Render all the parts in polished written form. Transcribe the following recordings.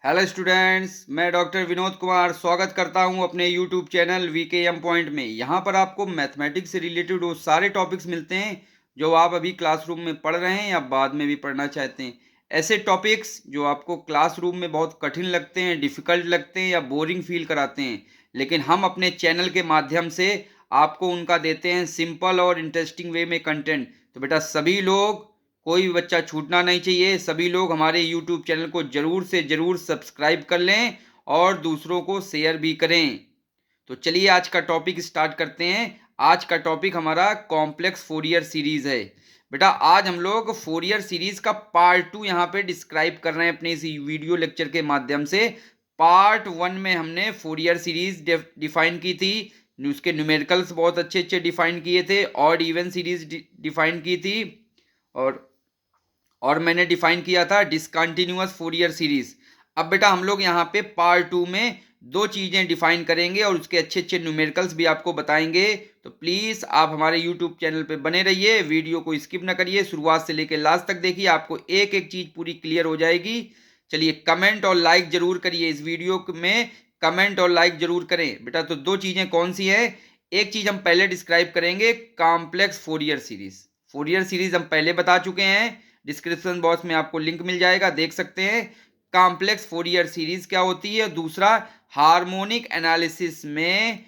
Hello students, मैं doctor Vinod Kumar स्वागत करता हूं अपने यूट्यूब चैनल वीकेएम पॉइंट में। यहां पर आपको मैथमेटिक्स से रिलेटेड वो सारे टॉपिक्स मिलते हैं जो आप अभी क्लासरूम में पढ़ रहे हैं या बाद में भी पढ़ना चाहते हैं। ऐसे टॉपिक्स जो आपको क्लासरूम में बहुत कठिन लगते हैं, डिफ़िकल्ट लगते हैं या बोरिंग फील कराते हैं, लेकिन हम अपने चैनल के माध्यम से आपको उनका देते हैं सिंपल और इंटरेस्टिंग वे में कंटेंट। तो बेटा सभी लोग, कोई भी बच्चा छूटना नहीं चाहिए। सभी लोग हमारे यूट्यूब चैनल को ज़रूर से ज़रूर सब्सक्राइब कर लें और दूसरों को शेयर भी करें। तो चलिए आज का टॉपिक स्टार्ट करते हैं। आज का टॉपिक हमारा कॉम्प्लेक्स फोरियर सीरीज़ है। बेटा आज हम लोग फोरियर सीरीज़ का पार्ट 2 यहाँ पे डिस्क्राइब कर रहे हैं अपने इस वीडियो लेक्चर के माध्यम से। पार्ट 1 में हमने फोरियर सीरीज़ डिफाइन की थी, उसके न्यूमेरिकल्स बहुत अच्छे अच्छे डिफाइन किए थे, ऑड इवन सीरीज़ डिफाइन की थी, और मैंने डिफाइन किया था डिसकंटिन्यूअस फोरियर सीरीज। अब बेटा हम लोग यहाँ पे पार्ट 2 में दो चीजें डिफाइन करेंगे और उसके अच्छे अच्छे न्यूमेरिकल्स भी आपको बताएंगे। तो प्लीज आप हमारे यूट्यूब चैनल पे बने रहिए, वीडियो को स्किप ना करिए, शुरुआत से लेकर लास्ट तक देखिए, आपको एक एक चीज पूरी क्लियर हो जाएगी। चलिए कमेंट और लाइक जरूर करिए, इस वीडियो में कमेंट और लाइक जरूर करें। बेटा तो दो चीजें कौन सी है, एक चीज हम पहले डिस्क्राइब करेंगे complex Fourier series. Fourier series हम पहले बता चुके हैं, डिस्क्रिप्शन बॉक्स में आपको लिंक मिल जाएगा, देख सकते हैं। कॉम्प्लेक्स फोरियर सीरीज क्या होती है। दूसरा, हार्मोनिक एनालिसिस में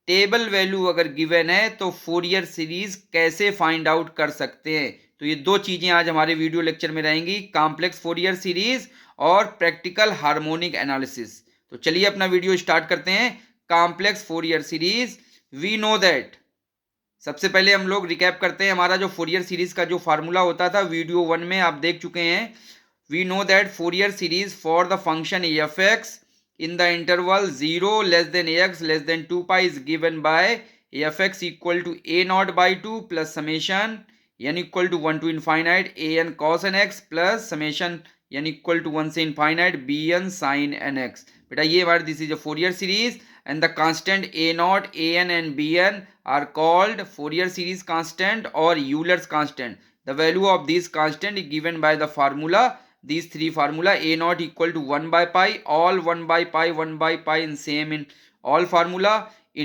टेबल वैल्यू अगर गिवन है तो फोरियर सीरीज कैसे फाइंड आउट कर सकते हैं। तो ये दो चीजें आज हमारे वीडियो लेक्चर में रहेंगी, कॉम्प्लेक्स फोरियर सीरीज और प्रैक्टिकल हार्मोनिक एनालिसिस। तो चलिए अपना वीडियो स्टार्ट करते हैं। Complex Fourier series, we know that, सबसे पहले हम लोग रिकैप करते हैं हमारा जो फोरियर सीरीज का जो फार्मूला होता था, वीडियो 1 में आप देख चुके हैं। We know that Fourier series for the function F x in the interval 0 less than X less than 2 pi is given by F x equal to A naught by 2 plus summation N equal to 1 to infinite A N cos N x plus summation N equal to 1 से infinite B N sine N x. बेटा ये हमारी this is a Fourier series and the constant a naught, an and bn are called Fourier series constant or Euler's constant. The value of these constant is given by the formula, these three formula: a naught equal to 1 by pi, all 1 by pi 1 by pi in same in all formula.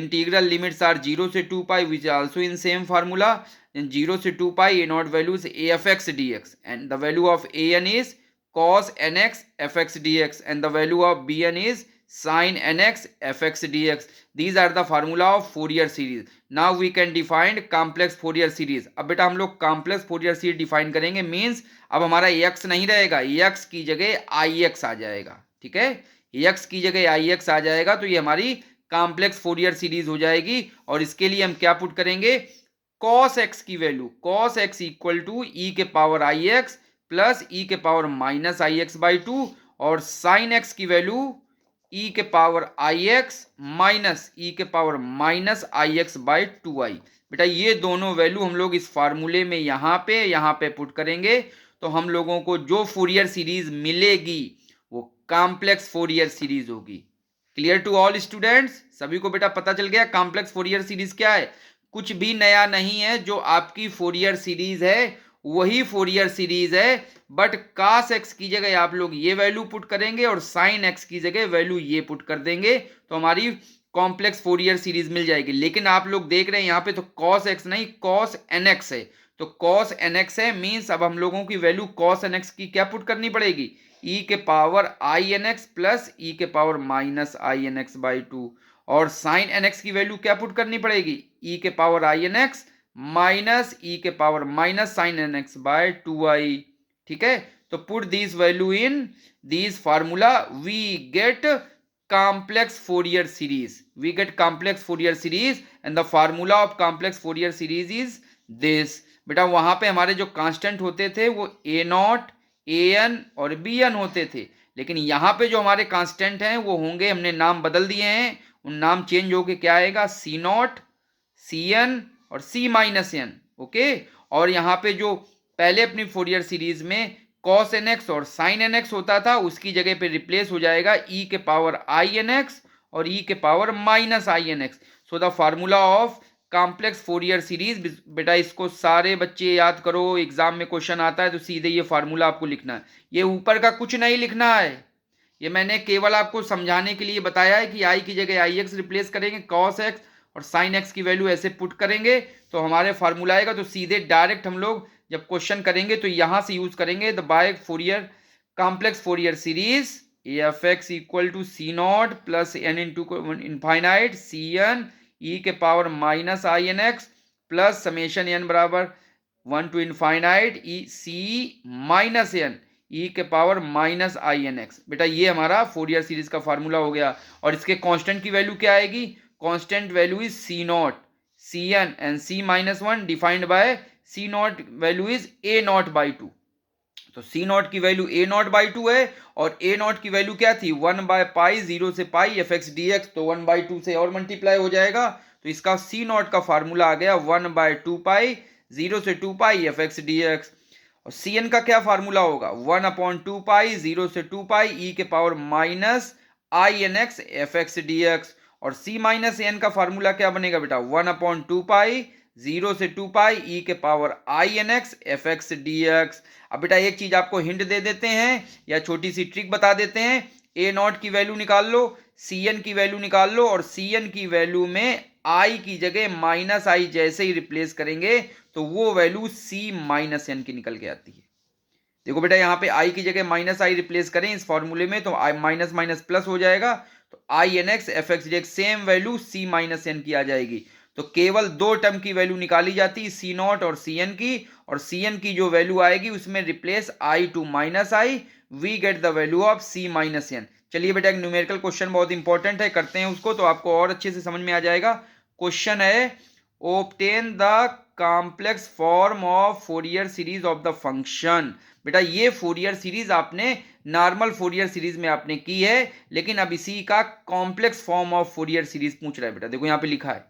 Integral limits are 0 से 2 pi which is also in same formula. And 0 से 2 pi a naught value is a f x dx and the value of an is cos nx fx dx and the value of bn is sin nx fx dx. These are the formula of Fourier series. Now we can define complex Fourier series. अब बेटा हम लोग complex Fourier series define करेंगे, means अब हमारा x नहीं रहेगा, x की जगह ix आ जाएगा। ठीक है, x की जगह ix आ जाएगा तो ये हमारी कॉम्प्लेक्स फोरियर सीरीज हो जाएगी। और इसके लिए हम क्या पुट करेंगे, cos x की value, cos x equal to e के पावर ix प्लस ई के power minus i x by 2 और sin x की वैल्यू ई के power i x minus e के power minus i x by 2i। बेटा ये दोनों वैल्यू हम लोग इस फार्मूले में यहाँ पे पुट करेंगे तो हम लोगों को जो फोरियर सीरीज मिलेगी वो कॉम्प्लेक्स फोरियर सीरीज होगी। क्लियर टू ऑल स्टूडेंट्स, सभी को बेटा पता चल गया कॉम्प्लेक्स फोरियर सीरीज क्या है। कुछ भी नया नहीं है, जो आपकी फोरियर सीरीज है वही फोरियर सीरीज है, बट cos x की जगह आप लोग ये वैल्यू पुट करेंगे और sin x की जगह वैल्यू ये पुट कर देंगे तो हमारी कॉम्प्लेक्स फोरियर सीरीज मिल जाएगी। लेकिन आप लोग देख रहे हैं यहाँ पे तो cos x नहीं cos nx है, तो cos nx है, मीन्स अब हम लोगों की वैल्यू cos nx की क्या पुट करनी पड़ेगी, e के power I N x plus e के power minus I N x by 2 और साइन एन एक्स की वैल्यू क्या पुट करनी पड़ेगी, e के power I N x minus e के power minus sine N x by 2i। ठीक है, तो put this value in this formula, we get complex Fourier series. We get complex Fourier series and the formula of complex Fourier series is this. बेटा वहां पे हमारे जो constant होते थे वो a नॉट, a n और b n होते थे, लेकिन यहाँ पे जो हमारे कांस्टेंट हैं वो होंगे, हमने नाम बदल दिए हैं, उन नाम चेंज होके क्या आएगा, c नॉट, सी एन और c माइनस एन। ओके, और यहाँ पे जो पहले अपनी फोरियर सीरीज में cos nx और sin nx होता था उसकी जगह पे रिप्लेस हो जाएगा e के पावर आई एन एक्स और e के power minus I N X. So the formula of complex Fourier series, बेटा इसको सारे बच्चे याद करो, एग्जाम में क्वेश्चन आता है तो सीधे ये फार्मूला आपको लिखना है, ये ऊपर का कुछ नहीं लिखना है, ये मैंने केवल आपको समझाने के लिए बताया है कि आई की जगह आई एक्स रिप्लेस करेंगे, कॉस एक्स और साइन एक्स की वैल्यू ऐसे पुट करेंगे तो हमारे फार्मूला आएगा। तो सीधे डायरेक्ट हम लोग जब क्वेश्चन करेंगे तो यहां से यूज करेंगे the by Fourier complex Fourier series f x equal to c not plus n into infinite c n e के power minus I N x plus summation n बराबर 1 to infinite e c minus n e के power minus I N x. बेटा ये हमारा Fourier series का formula हो गया। और इसके कांस्टेंट की वैल्यू क्या आएगी? Constant value is C naught C N and C minus one defined by C naught value is A naught by two. तो सी नॉट की value A naught by two है और ए नॉट की value क्या थी? 1 by pi 0 से पाई F x D x. तो 1 by to से और मल्टीप्लाई हो जाएगा तो इसका सी नॉट का फार्मूला आ गया 1 बाय टू पाई 0 से 2 पाई एफ एक्स डी एक्स। और सी एन का क्या फार्मूला होगा? 1 अपॉन 2 पाई 0 से 2 पाई ई के power minus I N x F x D x. और सी माइनस एन का फार्मूला क्या बनेगा बेटा? 1 अपॉन 2 पाई 0 से 2 पाई ई के power I N x F x D x. अब बेटा एक चीज आपको हिंट दे देते हैं या छोटी सी ट्रिक बता देते हैं। ए नॉट की वैल्यू निकाल लो, सी एन की वैल्यू निकाल लो और सी एन की वैल्यू में आई की जगह माइनस आई जैसे ही रिप्लेस करेंगे तो वो वैल्यू सी माइनस एन की निकल के आती है। देखो बेटा यहाँ पे आई की जगह माइनस आई रिप्लेस करें इस फॉर्मूले में तो आई माइनस माइनस प्लस हो जाएगा। तो I N x F x D X same value C minus N की आ जाएगी। तो केवल दो टर्म की वैल्यू निकाली जाती है, सी नॉट और सी एन की। और सी एन की जो वैल्यू आएगी उसमें replace I to minus I, we get the value of C minus N. चलिए बेटा एक न्यूमेरिकल क्वेश्चन बहुत इंपॉर्टेंट है, करते हैं उसको तो आपको और अच्छे से समझ में आ जाएगा। क्वेश्चन है obtain the complex form of Fourier series of the function। बेटा ये फोरियर सीरीज आपने नॉर्मल फोरियर सीरीज में आपने की है, लेकिन अब इसी का complex form of Fourier series पूछ रहा है। बेटा देखो यहाँ पे लिखा है,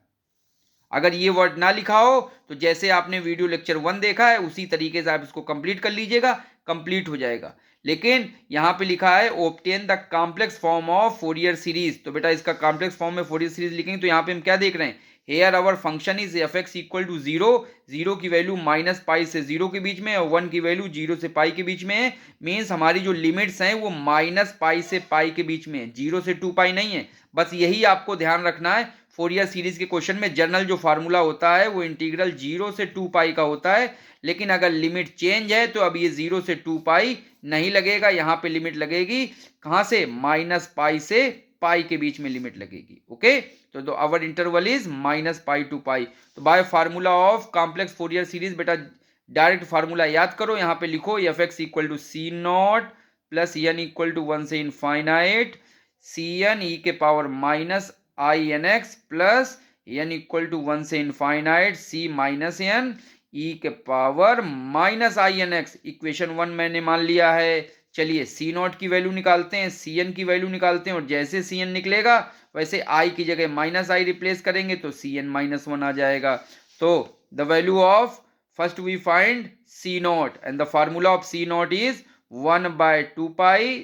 अगर ये वर्ड ना लिखा हो तो जैसे आपने वीडियो लेक्चर 1 देखा है उसी तरीके से आप इसको कंप्लीट कर लीजिएगा, कंप्लीट हो जाएगा। लेकिन यहाँ पे लिखा है obtain the complex form of Fourier series. तो बेटा इसका कॉम्प्लेक्स फॉर्म में फोरियर सीरीज लिखेंगे तो यहाँ पे हम क्या देख रहे हैं? Here our function is f x equal to zero, zero की वैल्यू माइनस पाई से जीरो के बीच में और 1 की वैल्यू 0 से पाई के बीच में है। मीन्स हमारी जो लिमिट्स हैं वो माइनस पाई से पाई के बीच में है, 0 से 2 पाई नहीं है। बस यही आपको ध्यान रखना है। फोरियर सीरीज के क्वेश्चन में जनरल जो फार्मूला होता है वो इंटीग्रल 0 से 2 पाई का होता है, लेकिन अगर लिमिट चेंज है तो अब ये 0 से 2 पाई नहीं लगेगा, यहाँ पे लिमिट लगेगी कहाँ से? माइनस पाई से पाई के बीच में लिमिट लगेगी। ओके, तो our interval is minus pi to pi. तो by formula of complex Fourier series बेटा डायरेक्ट फार्मूला याद करो, यहाँ पे लिखो f x equal to c not plus n equal to 1 से इनफाइनाइट सी एन ई के power minus I N x plus n equal to 1 से infinite c minus n e के power minus I N x. Equation 1 मैंने मान लिया है। चलिए सी naught की वैल्यू निकालते हैं, सी एन की वैल्यू निकालते हैं और जैसे सी एन निकलेगा वैसे आई की जगह माइनस आई रिप्लेस करेंगे तो सी एन माइनस वन आ जाएगा। तो the value of first we find c naught and the formula of c naught is 1 by 2 pi.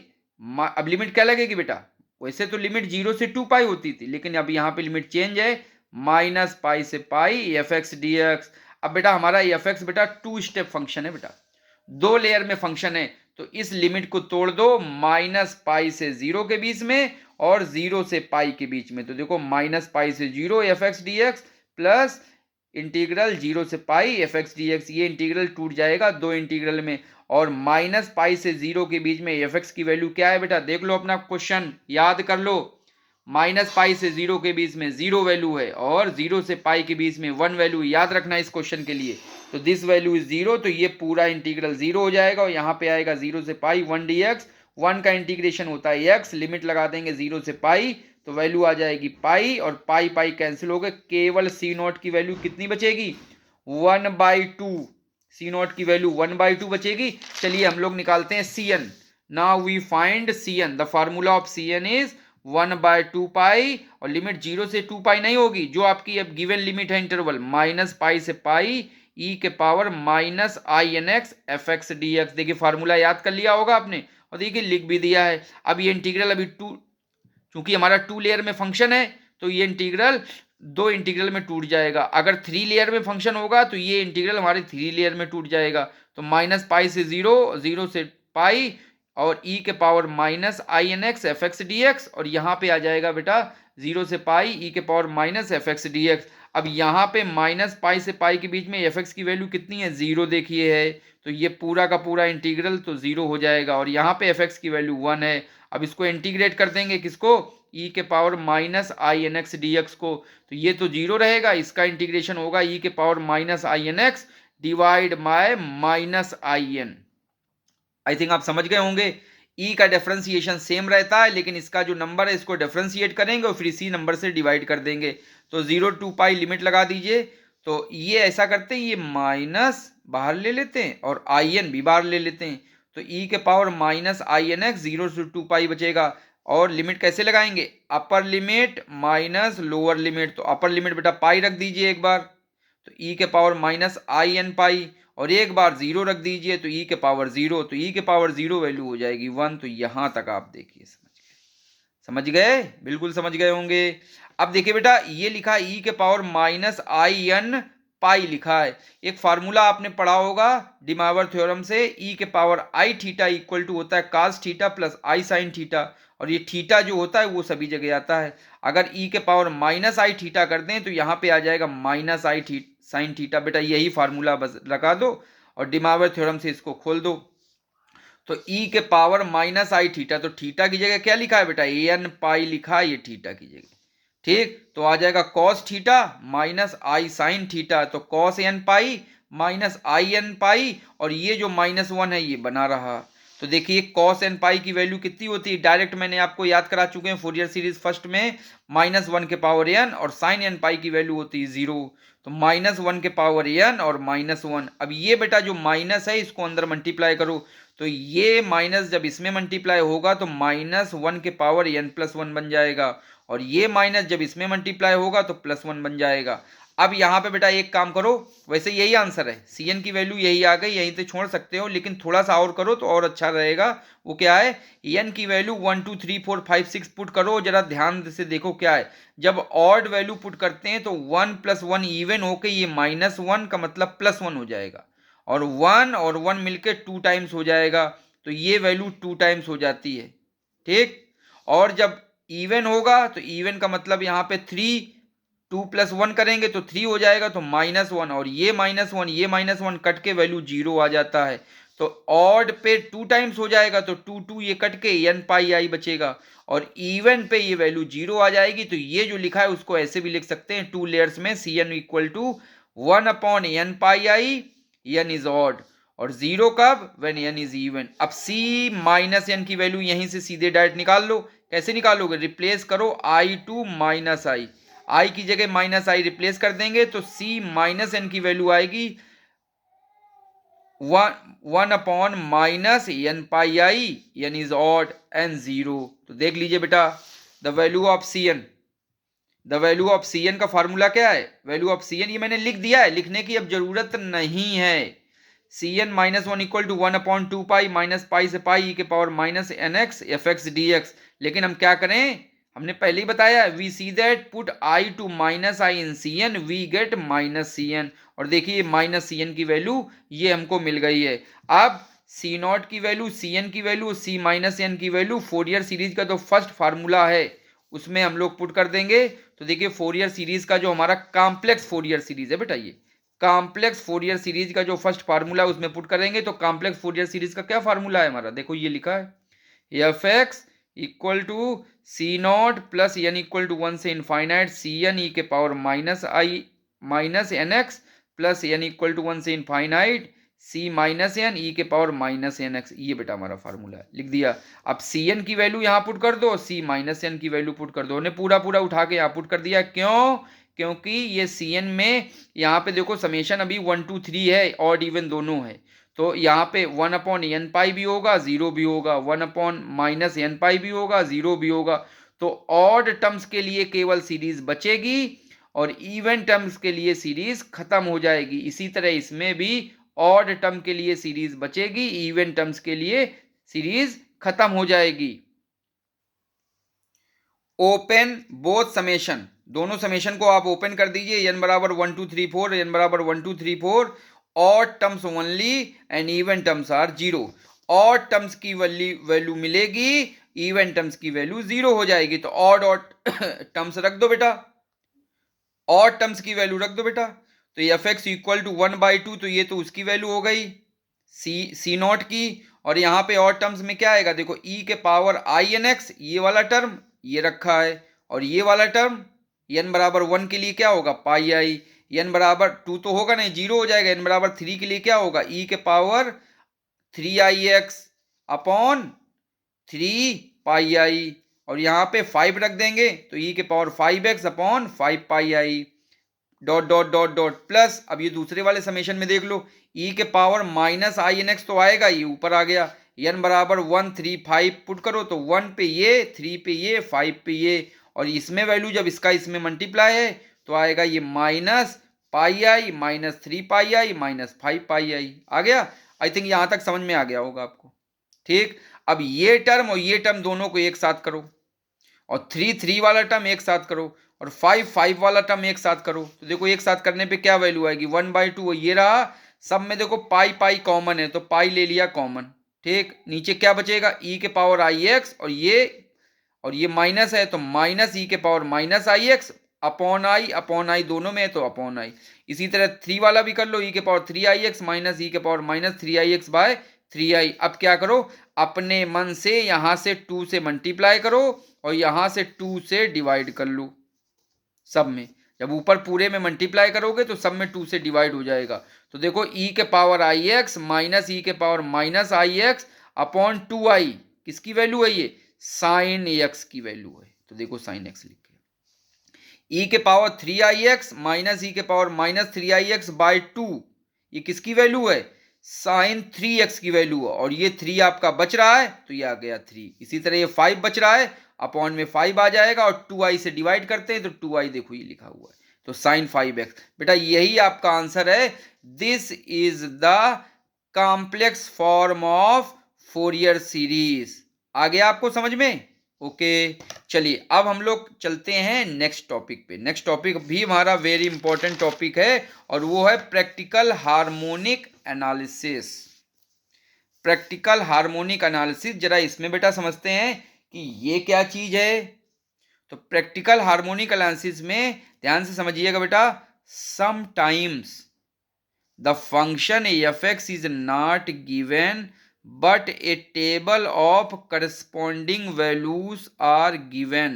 अब लिमिट क्या लगेगी बेटा? वैसे तो लिमिट 0 से 2 पाई होती थी, लेकिन अब यहाँ पे लिमिट चेंज है, माइनस पाई से पाई एफ एक्स डी एक्स। अब बेटा हमारा एफ एक्स बेटा 2 स्टेप फंक्शन है, बेटा 2 लेयर में फंक्शन है। तो इस लिमिट को तोड़ दो माइनस पाई से 0 के बीच में और 0 से पाई के बीच में। तो देखो माइनस पाई से 0 F x D x plus integral 0 से पाई एफ एक्स डी एक्स। ये इंटीग्रल टूट जाएगा दो इंटीग्रल में। और माइनस पाई से 0 के बीच में एफ एक्स की वैल्यू क्या है बेटा? देख लो अपना क्वेश्चन, याद कर लो। माइनस पाई से 0 के बीच में 0 वैल्यू है और 0 से पाई के बीच में 1 वैल्यू, याद रखना इस क्वेश्चन के लिए। तो दिस वैल्यू इज 0, तो ये पूरा इंटीग्रल 0 हो जाएगा और यहाँ पे आएगा 0 से पाई 1 डी एक्स। 1 का इंटीग्रेशन होता है x, लिमिट लगा देंगे 0 से पाई तो वैल्यू आ जाएगी पाई और पाई पाई कैंसिल हो गए। केवल सी नॉट की वैल्यू कितनी बचेगी? 1 बाई टू। सी नॉट की वैल्यू 1 बाई टू बचेगी। चलिए हम लोग निकालते हैं c n. Now we find c n. The formula of c n is 1 by 2 pi और लिमिट 0 से 2 पाई नहीं होगी, जो आपकी अब गिवन लिमिट है इंटरवल माइनस पाई से पाई ई के power minus I N x F x D x. देखिए फार्मूला याद कर लिया होगा आपने और देखिए लिख भी दिया है। अब ये इंटीग्रल अभी चूंकि हमारा 2 लेयर में फंक्शन है तो ये इंटीग्रल 2 इंटीग्रल में टूट जाएगा। अगर 3 लेयर में फंक्शन होगा तो ये इंटीग्रल हमारे 3 लेयर में टूट जाएगा। तो माइनस पाई से 0, 0 से पाई और e के power minus I N x F x D x, और यहाँ पे आ जाएगा बेटा 0 से पाई e के power minus f x D x. अब यहाँ पे माइनस पाई से पाई के बीच में एफ एक्स की वैल्यू कितनी है, 0 देखिए है, तो ये पूरा का पूरा इंटीग्रल तो 0 हो जाएगा, और यहाँ पे एफ एक्स की वैल्यू 1 है। अब इसको इंटीग्रेट कर देंगे किसको, e के power minus I N x D x को, तो ये तो 0 रहेगा, इसका इंटीग्रेशन होगा e के power minus I N x divide by minus I n. I think आप समझ गए होंगे। ई का डिफरेंशिएशन सेम रहता है, लेकिन इसका जो नंबर है इसको डिफरेंशिएट करेंगे और फिर इसी नंबर से डिवाइड कर देंगे। तो 0 टू पाई लिमिट लगा दीजिए। तो ये ऐसा करते हैं, ये माइनस बाहर ले लेते हैं और आई एन भी बाहर ले लेते हैं, तो ई के power minus I N x 0 से 2 पाई बचेगा। और लिमिट कैसे लगाएंगे, upper limit minus lower limit, तो अपर लिमिट बेटा पाई रख दीजिए एक बार, तो ई के पावर माइनस आई एन पाई, और एक बार 0 रख दीजिए तो ई के पावर 0, तो ई के पावर 0 वैल्यू हो जाएगी 1। तो यहां तक आप देखिए, समझ गए, बिल्कुल समझ गए होंगे। अब देखिए बेटा, ये लिखा है ई के पावर माइनस आई एन पाई लिखा है। एक फार्मूला आपने पढ़ा होगा डिमावर थ्योरम से, ई के power i theta equal to होता है cos theta plus i sine theta, और ये थीटा जो होता है वो सभी जगह आता है। अगर ई के पावर माइनस आई थीटा कर दें तो यहाँ पे आ जाएगा माइनस आई साइन थीटा। बेटा यही फार्मूला बस लगा दो और डिमावर थ्योरम से इसको खोल दो। तो ई के पावर माइनस आई थीटा, तो थीटा की जगह क्या लिखा है बेटा, ए एन पाई लिखा है, ये थीटा की जगह, ठीक। तो आ जाएगा cos theta minus i sine theta, तो कॉस एन पाई माइनस आई एन पाई, और ये जो -1 है ये बना रहा। तो देखिए कॉस एन पाई की वैल्यू कितनी होती है, डायरेक्ट मैंने आपको याद करा चुके हैं फोरियर सीरीज फर्स्ट में, -1 के पावर एन, और साइन एन पाई की वैल्यू होती है 0, तो -1 के पावर एन और -1। अब ये बेटा जो माइनस है इसको अंदर मल्टीप्लाई करो, तो ये माइनस जब इसमें मल्टीप्लाई होगा तो -1 के पावर एन प्लस 1 बन जाएगा, और ये माइनस जब इसमें मल्टीप्लाई होगा तो +1 बन जाएगा। अब यहाँ पे बेटा एक काम करो, वैसे यही आंसर है, सी एन की वैल्यू यही आ गई, यहीं से छोड़ सकते हो, लेकिन थोड़ा सा और करो तो और अच्छा रहेगा। वो क्या है, एन की वैल्यू 1 2 3 4 5 6 पुट करो, जरा ध्यान से देखो क्या है। जब ऑड वैल्यू पुट करते हैं तो 1 + 1 इवन होके ये -1 का मतलब +1 हो जाएगा, और 1 और 1 मिलके 2 टाइम्स हो जाएगा, तो ये वैल्यू 2 टाइम्स हो जाती है, ठीक। और जब इवन होगा तो इवन का मतलब यहाँ पे 3, 2 + 1 करेंगे तो 3 हो जाएगा, तो -1, और ये -1 ये -1 कट के वैल्यू 0 आ जाता है। तो ऑड पे 2 टाइम्स हो जाएगा तो 2 2 ये कट के एन पाई आई बचेगा, और इवन पे ये वैल्यू 0 आ जाएगी। तो ये जो लिखा है उसको ऐसे भी लिख सकते हैं 2 लेयर्स में, c n equal to 1/n pi i, n is odd, और 0 कब, व्हेन एन इज इवन। अब सी माइनस एन की वैल्यू यहीं से सीधे डायरेक्ट निकाल लो। कैसे निकालोगे, रिप्लेस करो आई टू माइनस आई, आई की जगह माइनस आई रिप्लेस कर देंगे, तो सी माइनस एन की वैल्यू आएगी 1/-n pi i, n is odd n 0। तो देख लीजिए बेटा, the value of c n, the value of c n का फॉर्मूला क्या है, वैल्यू ऑफ सी एन ये मैंने लिख दिया है, लिखने की अब जरूरत नहीं है। C n -1 equal to 1/2 pi minus pi से पाई के पावर -nx fx dx। लेकिन हम क्या करें, हमने पहले ही बताया, we see that put i to minus i in c n we get -cn, और देखिए -cn की वैल्यू ये हमको मिल गई है। अब सी नॉट की वैल्यू, सी एन की वैल्यू, सी -n की वैल्यू, फोरियर सीरीज का जो फर्स्ट फार्मूला है उसमें हम लोग पुट कर देंगे। तो देखिए फोरियर सीरीज का जो हमारा कॉम्प्लेक्स फोरियर सीरीज है बेटा, ये कॉम्प्लेक्स फोरियर सीरीज का जो फर्स्ट फार्मूला है उसमें पुट करेंगे। तो कॉम्प्लेक्स फोरियर सीरीज का क्या फार्मूला है हमारा, देखो ये लिखा है, f x equal to c not plus n equal to 1 से इनफाइनाइट सी एन ई के power -nx plus n equal to 1 से इनफाइनाइट सी -n ई के पावर -nx। ये बेटा हमारा फार्मूला है, लिख दिया। अब सी एन की वैल्यू यहाँ पुट कर दो, सी -n की वैल्यू पुट कर दो, उन्हें पूरा पूरा उठा के यहाँ पुट कर दिया। क्यों, क्योंकि ये सी एन में यहाँ पे देखो समेशन अभी 1 2 3 है, ऑड इवन दोनों है, तो यहाँ पे 1/n पाई भी होगा 0 भी होगा, 1/-n पाई भी होगा 0 भी होगा। तो ऑड टर्म्स के लिए केवल सीरीज बचेगी और इवन टर्म्स के लिए सीरीज खत्म हो जाएगी। इसी तरह इसमें भी ऑड टर्म के लिए सीरीज बचेगी, इवन टर्म्स के लिए सीरीज खत्म हो जाएगी। ओपन बोथ समेशन, दोनों समेशन को आप ओपन कर दीजिए, n बराबर 1 2 3 4, n बराबर 1 2 3 4, odd terms only and even terms are 0। Odd terms की वैल्यू मिलेगी, इवन टर्म्स की वैल्यू 0 हो जाएगी। तो ऑड टर्म्स रख दो बेटा, ऑड टर्म्स की वैल्यू रख दो बेटा। तो एफ एक्स इक्वल टू 1/2, तो ये तो उसकी वैल्यू हो गई सी नॉट की। और यहाँ पे ऑड टर्म्स में क्या आएगा, देखो ई के पावर आई एन एक्स, ये वाला टर्म ये रखा है, और ये वाला टर्म एन बराबर 1 के लिए क्या होगा, पाई आई। एन बराबर 2 तो होगा नहीं, 0 हो जाएगा। एन बराबर 3 के लिए क्या होगा, ई के power 3i x upon 3 pi i. और यहाँ पे 5 रख देंगे, तो ई के power 5x upon 5 pi i, dot dot dot dot plus. अब ये दूसरे वाले समेशन में देख लो, ई के power minus I N x तो आएगा, ये ऊपर आ गया। एन बराबर 1 3 5 पुट करो, तो 1 पे ये, 3 पे ये, 5 पे ये, और इसमें वैल्यू जब इसका इसमें मल्टीप्लाई है तो आएगा ये -पाई आई माइनस 3 पाई आई माइनस 5 पाई आई। आ गया? आई थिंक यहां तक समझ में आ गया होगा आपको। ठीक, अब ये टर्म और ये टर्म दोनों को एक साथ करो, और 3 वाला टर्म एक साथ करो, और 5 वाला टर्म एक साथ करो। तो देखो एक साथ करने पे क्या वैल्यू आएगी, 1/2 ये रहा। सब में देखो पाई पाई कॉमन है, तो पाई ले लिया कॉमन। ठीक, नीचे क्या बचेगा, ई के पावर आई एक्स, और ये माइनस है, तो माइनस ई के power minus i x upon I दोनों में है, तो अपॉन आई। इसी तरह 3 वाला भी कर लो, ई के power 3i x minus e के पावर माइनस 3i x/3i। अब क्या करो, अपने मन से यहां से 2 से मल्टीप्लाई करो, और यहां से 2 से डिवाइड कर लो। सब में जब ऊपर पूरे में मल्टीप्लाई करोगे तो सब में 2 से डिवाइड हो जाएगा। तो देखो ई के power i x minus e के power minus i x upon 2i, किसकी वैल्यू है, ये साइन एक्स की वैल्यू है। तो देखो साइन एक्स लिख के, ई के power 3i x minus e के पावर माइनस 3i x/2, ये किसकी वैल्यू है, साइन 3x की वैल्यू है। और ये 3 आपका बच रहा है, तो ये आ गया 3। इसी तरह ये 5 बच रहा है, अपॉन में 5 आ जाएगा, और 2i से डिवाइड करते हैं तो 2i देखो ये लिखा हुआ है, तो साइन 5x। बेटा यही आपका आंसर है। This is the complex form of Fourier series. आ गया आपको समझ में? ओके, चलिए अब हम लोग चलते हैं नेक्स्ट टॉपिक पे। नेक्स्ट टॉपिक भी हमारा वेरी इंपॉर्टेंट टॉपिक है, और वो है practical harmonic analysis. Practical harmonic analysis, जरा इसमें बेटा समझते हैं कि ये क्या चीज है। तो प्रैक्टिकल हार्मोनिक एनालिसिस में ध्यान से समझिएगा बेटा, sometimes the function F x is not given but a table of corresponding values are given.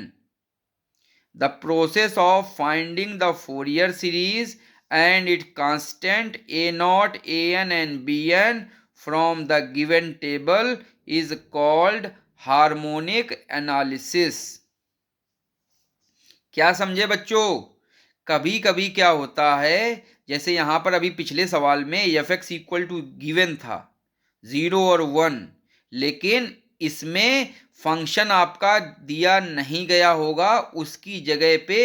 The process of finding the Fourier series and its constant a0, an and bn from the given table is called harmonic analysis. क्या समझे बच्चों? कभी कभी क्या होता है, जैसे यहां पर अभी पिछले सवाल में f x equal to given था 0 और 1, लेकिन इसमें फंक्शन आपका दिया नहीं गया होगा, उसकी जगह पे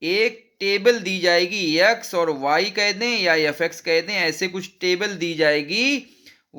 एक टेबल दी जाएगी, x और y कह दें या एफ एक्स कह दें, ऐसे कुछ टेबल दी जाएगी,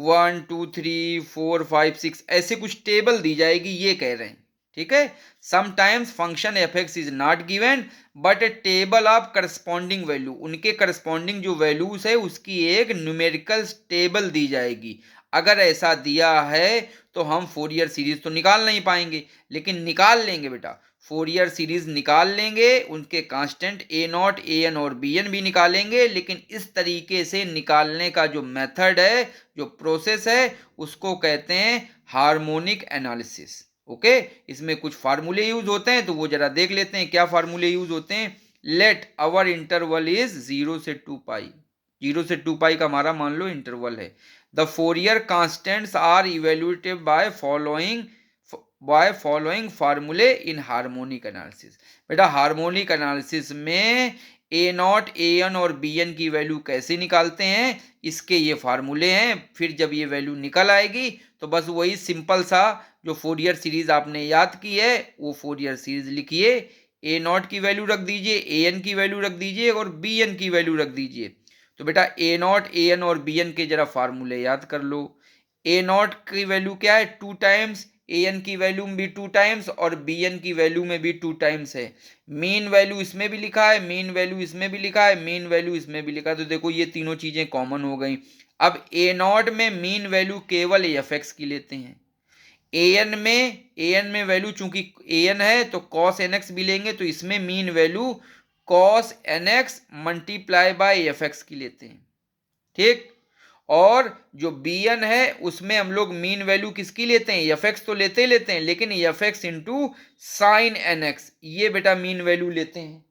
1 2 3 4 5 6 ऐसे कुछ टेबल दी जाएगी, ये कह रहे हैं। ठीक है, sometimes function F x is not given but A table of corresponding value, उनके करस्पॉन्डिंग जो वैल्यूज है उसकी एक न्यूमेरिकल टेबल दी जाएगी। अगर ऐसा दिया है तो हम फोरियर सीरीज तो निकाल नहीं पाएंगे, लेकिन निकाल लेंगे बेटा, फोरियर सीरीज निकाल लेंगे, उनके कांस्टेंट a0, an और bn भी निकालेंगे। लेकिन इस तरीके से निकालने का जो मेथड है, जो प्रोसेस है, उसको कहते हैं हार्मोनिक एनालिसिस। ओके, इसमें कुछ फार्मूले यूज होते हैं, तो वो जरा देख लेते हैं क्या फार्मूले यूज होते हैं। लेट अवर इंटरवल इज 0 से 2 पाई, 0 से 2 पाई का हमारा मान लो इंटरवल है। The Fourier constants are evaluated by following फार्मूले इन हार्मोनिक एनालिसिस। बेटा हार्मोनिक एनालिसिस में a0, an और bn की वैल्यू कैसे निकालते हैं, इसके ये फार्मूले हैं। फिर जब ये वैल्यू निकल आएगी तो बस वही सिंपल सा जो फोरियर सीरीज आपने याद की है वो फोरियर सीरीज लिखिए, a0 की वैल्यू रख दीजिए, an की वैल्यू रख दीजिए, और bn की वैल्यू रख दीजिए। तो बेटा a0, an और bn के जरा फार्मूले याद कर लो। a0 की वैल्यू क्या है, 2 टाइम्स, an की वैल्यू में भी 2 टाइम्स, और bn की वैल्यू में भी 2 टाइम्स है। मीन वैल्यू इसमें भी लिखा है, मीन वैल्यू इसमें भी लिखा है, मीन वैल्यू इसमें भी लिखा है। तो देखो ये तीनों चीजें कॉमन हो गई। अब ए नॉट में मीन वैल्यू केवल एफ एक्स की लेते हैं। ए एन में वैल्यू चूंकि ए एन है तो कॉस एन एक्स भी लेंगे, तो इसमें mean value cos N x multiply by F x की लेते हैं। ठीक, और जो बी एन है उसमें हम लोग मीन वैल्यू किसकी लेते हैं, एफ एक्स तो लेते ही लेते हैं, लेकिन f x into sine N x, ये बेटा मीन वैल्यू लेते हैं।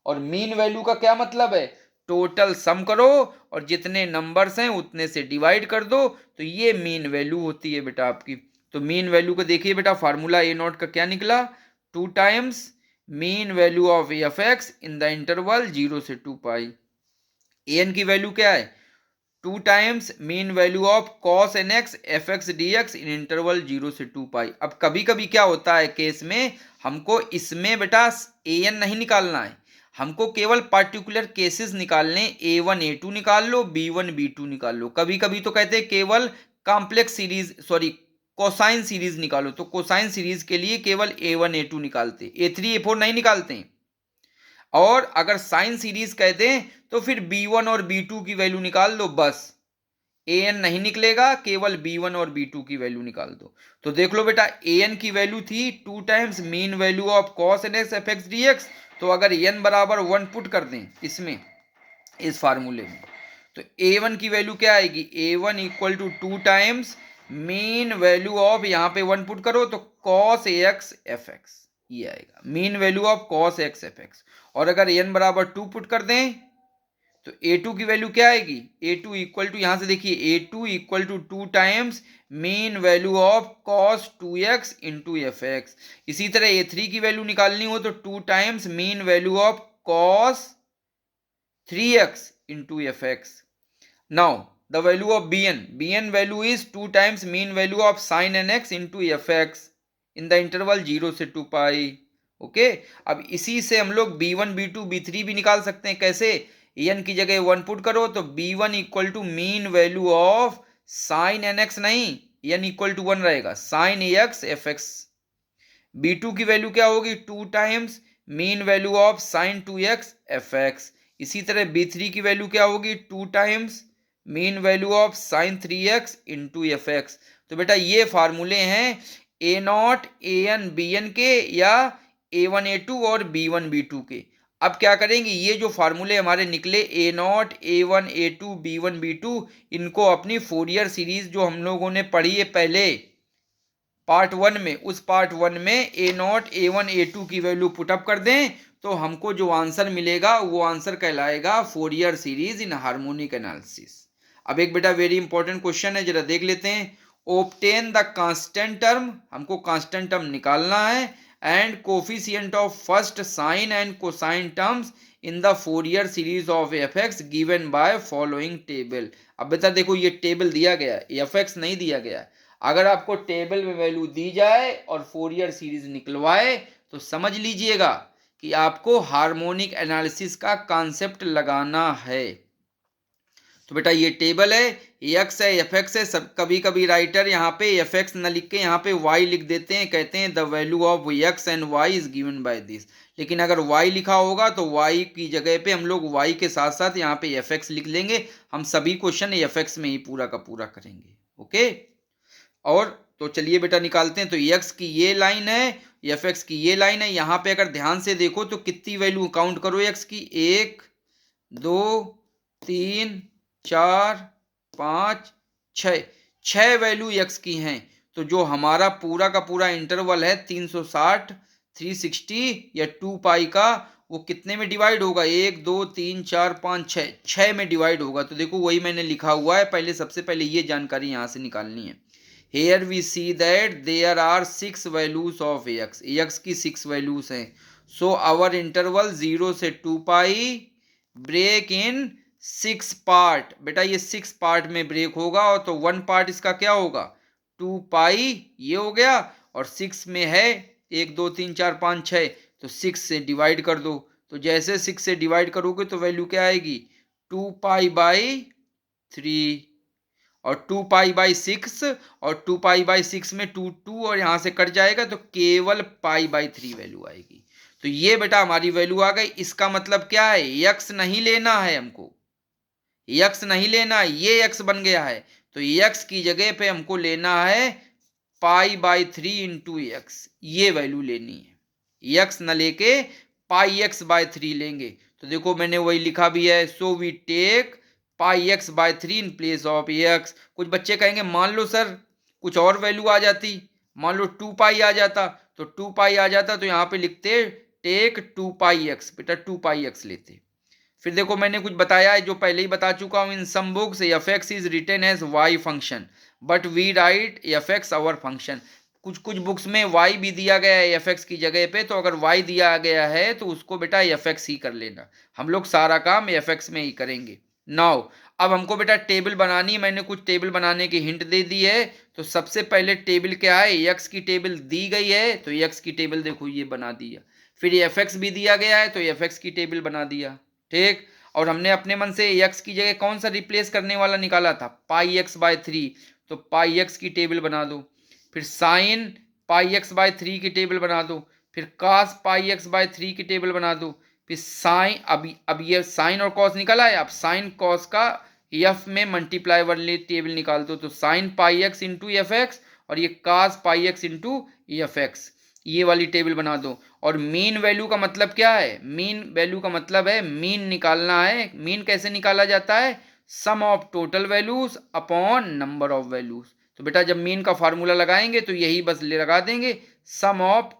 और मीन वैल्यू का क्या मतलब है, टोटल सम करो और जितने नंबर्स हैं उतने से डिवाइड कर दो, तो ये मीन वैल्यू होती है बेटा आपकी। तो मीन वैल्यू को देखिए बेटा, फार्मूला ए नॉट का क्या निकला, 2 times mean value of f x in the interval 0 से 2 पाई। ए एन की वैल्यू क्या है, 2 times mean value of cos N x F x D x in interval 0 से 2 पाई। अब कभी कभी क्या होता है केस में, हमको इसमें बेटा ए एन नहीं निकालना है, हमको केवल पार्टिकुलर केसेस निकालने, A1 A2 निकाल लो, B1 B2 निकाल लो। कभी कभी तो कहते हैं केवल complex series, sorry cosine series निकालो, तो कोसाइन सीरीज के लिए केवल A1 A2 निकालते, A3 A4 नहीं निकालते हैं। और अगर साइन सीरीज कहते हैं तो फिर B1 और B2 की वैल्यू निकाल दो बस, an नहीं निकलेगा, केवल B1 और B2 की वैल्यू निकाल दो। तो देख लो बेटा, an की वैल्यू थी 2 times mean value of cos N x F x D x, तो अगर n बराबर 1 पुट कर दें इसमें, इस फार्मूले में, तो a1 की वैल्यू क्या आएगी, a1 equal to 2 times mean value of, यहाँ पे 1 पुट करो तो cos a x F x, ये आएगा mean value of cos x F x. और अगर n बराबर 2 पुट कर दें तो a2 की वैल्यू क्या आएगी, a2 इक्वल टू, यहां से देखिए a2 equal to 2 times mean value of cos 2x into f x. इसी तरह a3 की वैल्यू निकालनी हो तो 2 times mean value of cos 3x into f x. Now the value of bn value is 2 times mean value of sine N x into f x in the interval 0 से 2 पाई। Okay, अब इसी से हम लोग b1 b2 b3 भी निकाल सकते हैं। कैसे, एन की जगह 1 पुट करो तो b1 equal to mean value of sine N x, नहीं एन इक्वल टू 1 रहेगा, sine a x F x. b2 की वैल्यू क्या होगी, 2 times mean value of sine 2x f x. इसी तरह b3 की वैल्यू क्या होगी, 2 times mean value of sine 3x into f x. तो बेटा ये फार्मूले हैं a nought a n b n के, या A1 A2 और B1 B2 के। अब क्या करेंगे, ये जो फार्मूले हमारे निकले ए not A1 A2 B1 B2, इनको अपनी फोरियर सीरीज जो हम लोगों ने पढ़ी है पहले पार्ट 1 में, उस पार्ट 1 में ए नॉट A1 A2 की वैल्यू पुटअप कर दें तो हमको जो आंसर मिलेगा वो आंसर कहलाएगा Fourier series in harmonic analysis. अब एक बेटा वेरी इंपॉर्टेंट क्वेश्चन है, जरा देख लेते हैं। ऑब्टेन द कांस्टेंट टर्म, हमको कांस्टेंट टर्म निकालना है, and coefficient of first sine and cosine terms in the Fourier series of f x given by following table. अब बेटा देखो ये टेबल दिया गया है, एफ एक्स नहीं दिया गया है। अगर आपको टेबल में वैल्यू दी जाए और फोरियर सीरीज निकलवाए तो समझ लीजिएगा कि आपको हार्मोनिक एनालिसिस का कॉन्सेप्ट लगाना है। तो बेटा ये टेबल है, एक्स है एफ एक्स है, सब कभी कभी राइटर यहाँ पे एफ एक्स न लिख के यहाँ पे वाई लिख देते हैं, कहते हैं the value of x and y is given by this. लेकिन अगर वाई लिखा होगा तो वाई की जगह पे हम लोग वाई के साथ साथ यहाँ पे एफ एक्स लिख लेंगे। हम सभी क्वेश्चन एफ एक्स में ही पूरा का पूरा करेंगे। ओके, और तो चलिए बेटा निकालते हैं। तो एक्स की ये लाइन है, एफ एक्स की ये लाइन है। यहाँ पे अगर ध्यान से देखो तो कितनी वैल्यू काउंट करो एक्स की, 1 2 3 4 5 6, 6 वैल्यू एक्स की हैं। तो जो हमारा पूरा का पूरा इंटरवल है 360 360 या 2 पाई का, वो कितने में डिवाइड होगा, 1 2 3 4 5 6, 6 में डिवाइड होगा। तो देखो वही मैंने लिखा हुआ है, पहले सबसे पहले ये जानकारी यहाँ से निकालनी है। Here we see that there are 6 values of x. x की 6 values हैं। So our interval 0 से 2 पाई break in 6 पार्ट। बेटा ये 6 पार्ट में ब्रेक होगा, और तो 1 पार्ट इसका क्या होगा, 2 पाई ये हो गया, और 6 में है 1 2 3 4 5 6, तो 6 से डिवाइड कर दो। तो जैसे 6 से डिवाइड करोगे तो वैल्यू क्या आएगी, 2 पाई बाई 3, और 2 पाई बाई 6, और 2 पाई बाई 6 में 2 2 और यहाँ से कट जाएगा तो केवल पाई बाई 3 वैल्यू आएगी। तो ये बेटा हमारी वैल्यू आ गई। इसका मतलब क्या है, एक्स नहीं लेना है हमको, यक्स नहीं लेना, ये यक्स बन गया है, तो यक्स की जगह पे हमको लेना है π/3 इंटू एक्स, ये वैल्यू लेनी है। यक्स न लेके πx/3 लेंगे। तो देखो मैंने वही लिखा भी है, so we take πx/3 in place of x. कुछ बच्चे कहेंगे मान लो सर कुछ और वैल्यू आ जाती, मान लो 2π आ जाता, तो 2π आ जाता तो यहाँ पे लिखते टेक 2πx, बेटा 2πx लेते। फिर देखो मैंने कुछ बताया है जो पहले ही बता चुका हूं, in some books f x is written as y function but we write f x our function. कुछ कुछ बुक्स में वाई भी दिया गया है एफ एक्स की जगह पे, तो अगर वाई दिया गया है तो उसको बेटा एफ एक्स ही कर लेना। हम लोग सारा काम एफ एक्स में ही करेंगे। नाउ अब हमको बेटा टेबल बनानी है, मैंने कुछ टेबल बनाने की हिंट दे दी है। तो सबसे पहले टेबल क्या है, एक्स की टेबल दी गई है तो एक्स की टेबल देखो ये बना दिया। फिर एफ एक्स भी दिया गया है तो एफ एक्स की टेबल बना दिया, ठीक। और हमने अपने मन से x की जगह कौन सा रिप्लेस करने वाला निकाला था, πx/3, तो πx की टेबल बना दो। फिर साइन πx/3 की टेबल बना दो। फिर cos πx/3 की टेबल बना दो। फिर साइन, अब ये साइन और कॉस निकला है, अब साइन कॉस का एफ में मल्टीप्लाई वाली टेबल निकाल दो, तो sign πx into f x और ये cos πx into f x, ये वाली टेबल बना दो। और मीन वैल्यू का मतलब क्या है, मीन वैल्यू का मतलब है मीन निकालना है। मीन कैसे निकाला जाता है, sum of total values upon number of values. तो बेटा जब मीन का फार्मूला लगाएंगे तो यही बस लगा देंगे, sum of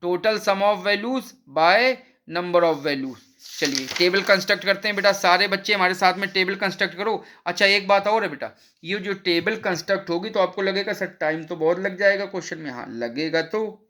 total sum of values by number of values. चलिए टेबल कंस्ट्रक्ट करते हैं बेटा, सारे बच्चे हमारे साथ में टेबल कंस्ट्रक्ट करो। अच्छा एक बात और है बेटा, ये जो टेबल कंस्ट्रक्ट होगी तो आपको लगेगा सर टाइम तो बहुत लग जाएगा क्वेश्चन में, हाँ लगेगा तो,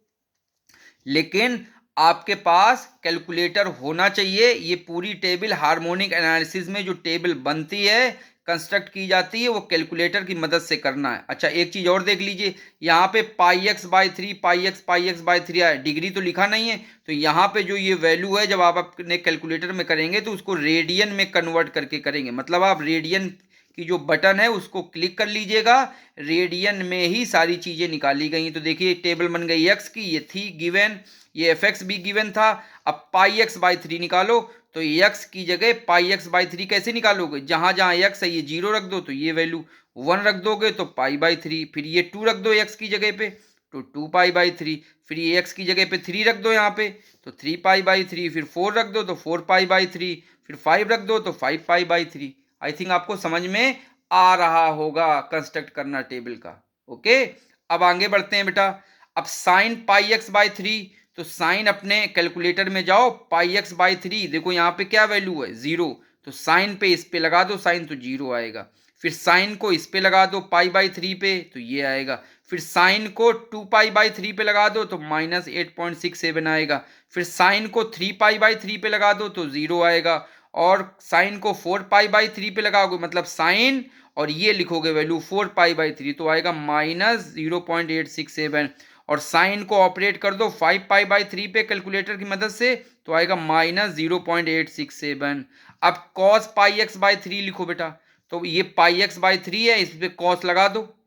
लेकिन आपके पास कैलकुलेटर होना चाहिए। ये पूरी टेबल हार्मोनिक एनालिसिस में जो टेबल बनती है, कंस्ट्रक्ट की जाती है, वो कैलकुलेटर की मदद से करना है। अच्छा एक चीज और देख लीजिए, यहाँ पे πx/3 πx/3 आया, डिग्री तो लिखा नहीं है, तो यहाँ पे जो ये वैल्यू है जब आप अपने कैलकुलेटर में करेंगे तो उसको रेडियन में कन्वर्ट करके करेंगे। मतलब आप रेडियन की जो बटन है उसको क्लिक कर लीजिएगा, रेडियन में ही सारी चीजें निकाली गई। तो देखिए टेबल बन गई एक्स की, ये थी गिवन, ये एफ एक्स भी गिवन था। अब πx/3 निकालो, तो x की जगह πx/3 कैसे निकालोगे, जहां जहां x है ये 0 रख दो, तो ये वैल्यू 1 रख दोगे तो π/3। फिर ये 2 रख दो x की जगह पे, तो 2π/3। फिर ये x की जगह पे 3 रख दो यहाँ पे, तो 3π/3। फिर 4 रख दो तो 4π/3। फिर 5 रख दो तो 5π/3। आई थिंक आपको समझ में आ रहा होगा कंस्ट्रक्ट करना टेबल का। ओके अब आगे बढ़ते हैं बेटा। अब साइन πx/3, तो साइन अपने कैलकुलेटर में जाओ, πx/3 देखो यहाँ पे क्या वैल्यू है 0, तो साइन पे इस पे लगा दो साइन, तो 0 आएगा। फिर साइन को इस पे लगा दो π/3 पे, तो ये आएगा। फिर साइन को 2π/3 पे लगा दो तो -8.67 आएगा। फिर साइन को 3π/3 पे लगा दो तो 0 आएगा। और साइन को 4π/3 पे लगाओगे, मतलब साइन और ये लिखोगे वैल्यू 4π/3, तो आएगा -0.867। और साइन को ऑपरेट कर दो 5π/3 पे कैलकुलेटर की मदद से, तो आएगा -0.867। अब cos πx/3 लिखो बेटा, तो ये πx/3 है, इस पे cos लगा दो।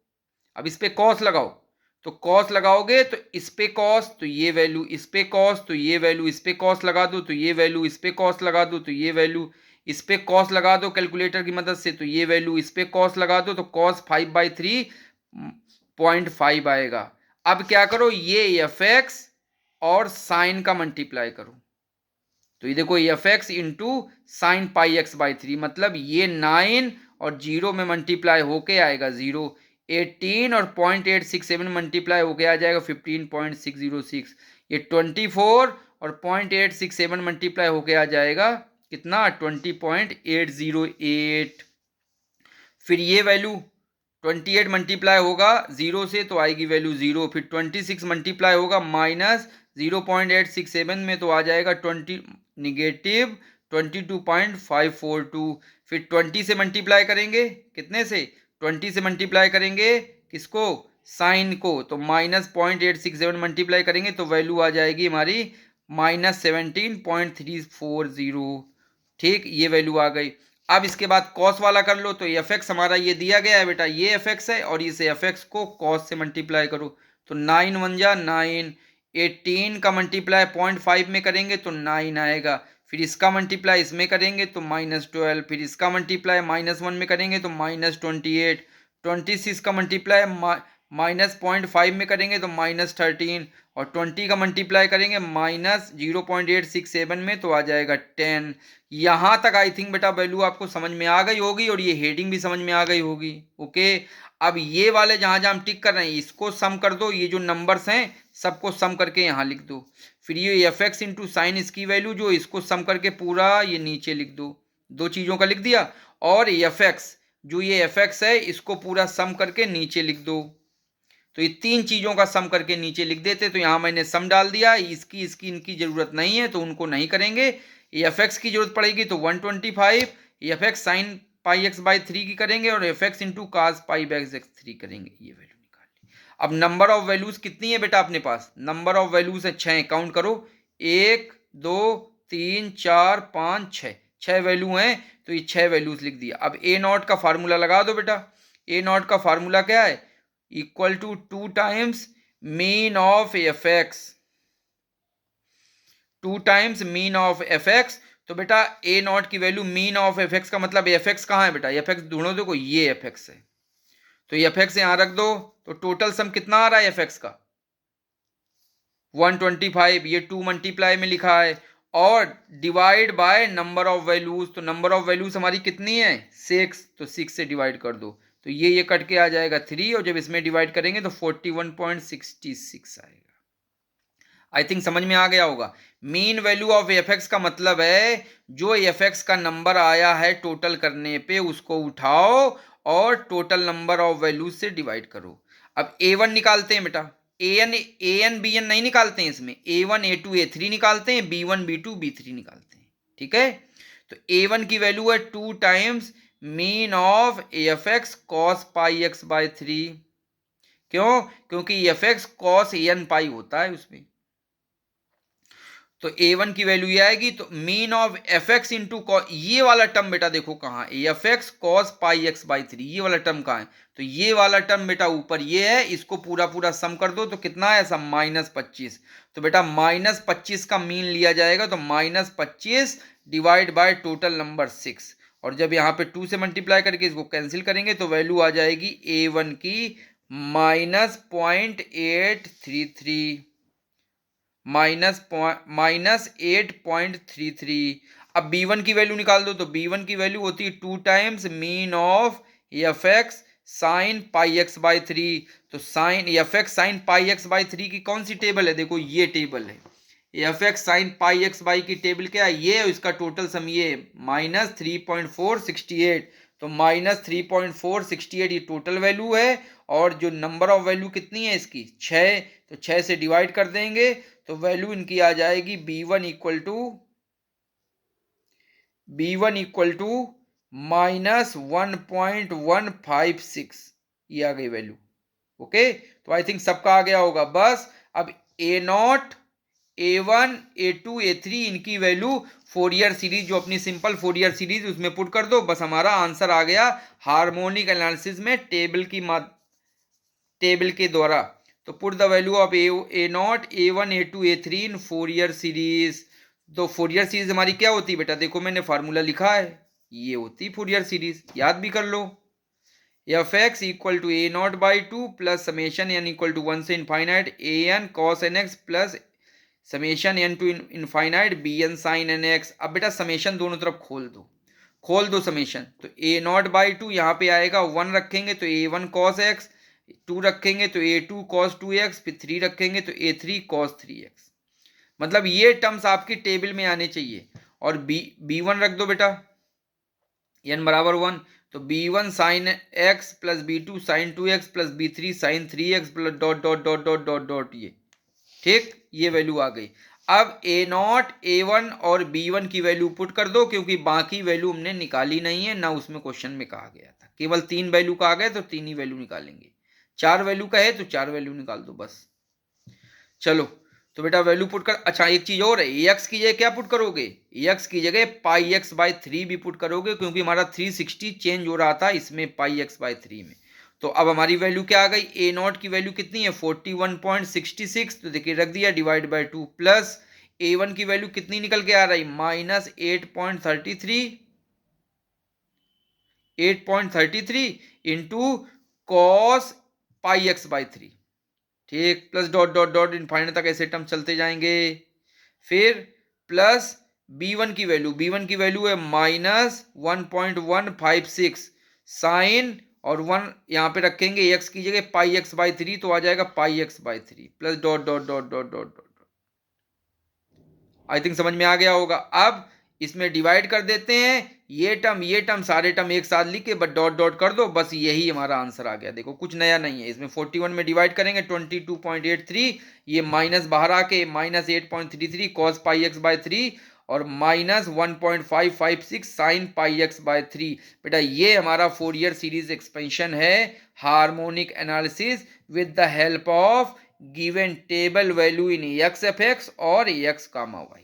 अब इस पे cos लगाओ, तो cos लगाओगे तो इस पे cos, तो ये वैल्यू, इस पे cos तो ये वैल्यू, इस पे cos लगा दो तो ये वैल्यू, इस पे cos लगा दो तो ये वैल्यू, इस पे cos लगा दो कैलकुलेटर की मदद से तो ये वैल्यू, इस पे cos लगा दो तो cos 5/3 0.5 आएगा। अब क्या करो, ये एफ एक्स और साइन का मल्टीप्लाई करो, तो ये देखो F x into sign πx/3, मतलब ये 9 और 0 में मल्टीप्लाई होके आएगा 0, 18 और 0.867 मल्टीप्लाई होके आ जाएगा 15.606, ये 24 और 0.867 मल्टीप्लाई होके आ जाएगा कितना 20.808। फिर ये वैल्यू 28 मल्टीप्लाई होगा 0 से तो आएगी वैल्यू 0। फिर 26 मल्टीप्लाई होगा -0.867 में तो आ जाएगा -22.542। फिर 20 से मल्टीप्लाई करेंगे, कितने से, 20 से मल्टीप्लाई करेंगे किसको, साइन को, तो -0.867 मल्टीप्लाई करेंगे तो वैल्यू आ जाएगी हमारी -17.340। ठीक, ये वैल्यू आ गई। अब इसके बाद कॉस वाला कर लो, तो एफ एक्स हमारा ये दिया गया है बेटा, ये एफ एक्स है और इस एफ एक्स को कॉस से मल्टीप्लाई करो, तो 9 1 जा 9, 18 का मल्टीप्लाई 0.5 में करेंगे तो 9 आएगा। फिर इसका मल्टीप्लाई इसमें करेंगे तो -12, फिर इसका मल्टीप्लाई -1 में करेंगे तो -28, 26 का मल्टीप्लाई -0.5 में करेंगे तो -13 और 20 का मल्टीप्लाई करेंगे -0.867 में तो आ जाएगा 10। यहाँ तक आई थिंक बेटा वैल्यू आपको समझ में आ गई होगी और ये हेडिंग भी समझ में आ गई होगी। ओके, अब ये वाले जहाँ जहाँ हम टिक कर रहे हैं इसको सम कर दो, ये जो नंबर्स हैं सबको सम करके यहाँ लिख दो। फिर ये एफ एक्स इंटू साइन इसकी वैल्यू जो इसको सम करके पूरा ये नीचे लिख दो, दो चीज़ों का लिख दिया। और एफ एक्स जो ये एफ एक्स है इसको पूरा सम करके नीचे लिख दो। तो ये तीन चीज़ों का सम करके नीचे लिख देते, तो यहाँ मैंने सम डाल दिया। इसकी इसकी इनकी ज़रूरत नहीं है तो उनको नहीं करेंगे। एफ एक्स की जरूरत पड़ेगी तो 125, f x sine pi x by 3 की करेंगे और f x into cos pi by x 3 करेंगे। ये वैल्यू निकाल ली। अब नंबर ऑफ वैल्यूज कितनी है बेटा अपने पास? नंबर ऑफ वैल्यूज है 6, काउंट करो 1 2 3 4 5 6, 6 वैल्यू हैं तो ये 6 वैल्यूज लिख दिया। अब ए नॉट का फार्मूला लगा दो बेटा। ए नॉट का फार्मूला क्या है? Equal to 2 times mean of f x, 2 times mean of f x. तो बेटा ए नॉट की value mean of f x का मतलब एफ एक्स कहाँ है बेटा? एफ एक्स ढूंढो, देखो ये एफ एक्स है तो एफ एक्स यहां रख दो। तो टोटल सम कितना आ रहा है एफ एक्स का? 125। ये 2 मल्टीप्लाई में लिखा है और divide by number of values. तो नंबर ऑफ वैल्यूज हमारी कितनी है? 6, तो 6 से डिवाइड कर दो तो ये कट के आ जाएगा 3 और जब इसमें डिवाइड करेंगे तो 41.66 आएगा। आई थिंक समझ में आ गया होगा। Mean value of f x का मतलब है जो एफ एक्स का नंबर आया है टोटल करने पे उसको उठाओ और टोटल नंबर ऑफ वैल्यूज से डिवाइड करो। अब A1 निकालते हैं बेटा। AN BN नहीं निकालते हैं इसमें, A1 A2 A3 निकालते हैं, B1 B2 B3 निकालते हैं। ठीक है, तो A1 की वैल्यू है 2 times mean of f x cos pi x by 3। क्यों? क्योंकि f x cos n pi होता है उसमें। तो A1 की वैल्यू ये आएगी तो mean of f x into ये वाला टर्म बेटा देखो कहाँ, F x cos pi x by 3, ये वाला टर्म कहाँ है? तो ये वाला टर्म बेटा ऊपर ये है, इसको पूरा पूरा सम कर दो तो कितना है सम? -25। तो बेटा -25 का मीन लिया जाएगा तो -25 डिवाइड बाय टोटल नंबर 6 और जब यहाँ पे 2 से मल्टीप्लाई करके इसको कैंसिल करेंगे तो वैल्यू आ जाएगी A1 की -0.833 -8.33। अब B1 की वैल्यू निकाल दो तो B1 की वैल्यू होती है 2 times mean of f x sine pi x by 3। तो sine f x sine pi x by 3 की कौन सी टेबल है? देखो ये टेबल है। F x sine pi x by की टेबल क्या है? ये, इसका टोटल सम ये -3.468। तो -3.468 ये टोटल वैल्यू है और जो नंबर ऑफ वैल्यू कितनी है इसकी? 6। तो 6 से डिवाइड कर देंगे तो वैल्यू इनकी आ जाएगी B1 इक्वल टू -1.156। ये आ गई वैल्यू। ओके, तो आई थिंक सबका आ गया होगा। बस अब A0 A1 A2 A3 इनकी वैल्यू फोरियर सीरीज जो अपनी सिंपल फोरियर सीरीज उसमें पुट कर दो, बस हमारा आंसर आ गया हार्मोनिक एनालिसिस में टेबल के द्वारा। तो put the value of A0 A1 A2 A3 in Fourier series. तो फोरियर सीरीज हमारी क्या होती है बेटा? देखो मैंने फार्मूला लिखा है, ये होती फोरियर सीरीज, याद भी कर लो। F x equal to A0 बाई 2 plus summation n equal to 1 से इनफाइनाइट an cos nx plus summation n to इनफाइनाइट bn sin nx। अब बेटा समेशन दोनों तरफ खोल दो समेशन। तो A0 बाई 2 यहाँ पे आएगा 1 रखेंगे तो A1 cos x, 2 रखेंगे तो A2 cos 2x, फिर 3 रखेंगे तो A3 cos 3x। मतलब ये टर्म्स आपकी टेबल में आने चाहिए। और B1 रख दो बेटा, n बराबर 1, तो B1 sine x plus B2 sine 2x plus B3 sine 3x plus dot dot dot dot dot dot ये। ठीक, ये वैल्यू आ गई। अब A0 A1 और B1 की वैल्यू पुट कर दो क्योंकि बाकी वैल्यू हमने निकाली नहीं है, ना उसमें क्वेश्चन में कहा गया था। केवल 3 वैल्यू का आ गए तो 3 ही वैल्यू निकालेंगे। 4 वैल्यू का है तो 4 वैल्यू निकाल दो बस। चलो तो बेटा वैल्यू पुट कर, अच्छा एक चीज और है, एक्स की जगह क्या पुट करोगे? एक्स की जगह पाई एक्स बाई 3 भी पुट करोगे क्योंकि हमारा 360 चेंज हो रहा था इसमें पाई एक्स बाई 3 में। तो अब हमारी वैल्यू क्या आ गई? A0 की वैल्यू कितनी है? 41.66। तो देखिए रख दिया डिवाइड बाई 2 प्लस A1 की वैल्यू कितनी निकल के आ रही, -8.33 into cos pi x by 3, ठीक, plus dot dot dot infinite तक ऐसे टर्म चलते जाएंगे। फिर प्लस बी वन की वैल्यू है -1.156 साइन, और 1 यहाँ पे रखेंगे एक्स की जगह पाई एक्स बाई 3, तो आ जाएगा pi x by 3 plus dot dot dot dot dot dot. I think समझ में आ गया होगा। अब इसमें डिवाइड कर देते हैं, ये टर्म सारे टर्म एक साथ लिख के बस डॉट डॉट कर दो, बस यही हमारा आंसर आ गया। देखो कुछ नया नहीं है इसमें। 41 में डिवाइड करेंगे 22.83, ये माइनस बाहर आके -8.33 कॉस पाई एक्स बाय 3 और -1.556 साइन पाई एक्स बाय 3। बेटा ये हमारा फोरियर सीरीज एक्सपेंशन है harmonic analysis with the help of given table value in x F x और एक्स कामा वाई।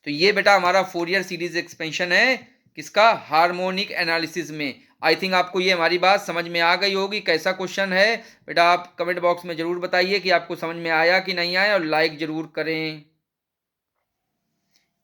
तो ये बेटा हमारा फोरियर सीरीज एक्सपेंशन है किसका, हार्मोनिक एनालिसिस में। आई थिंक आपको ये हमारी बात समझ में आ गई होगी। कैसा क्वेश्चन है बेटा, आप कमेंट बॉक्स में जरूर बताइए कि आपको समझ में आया कि नहीं आया, और लाइक जरूर करें।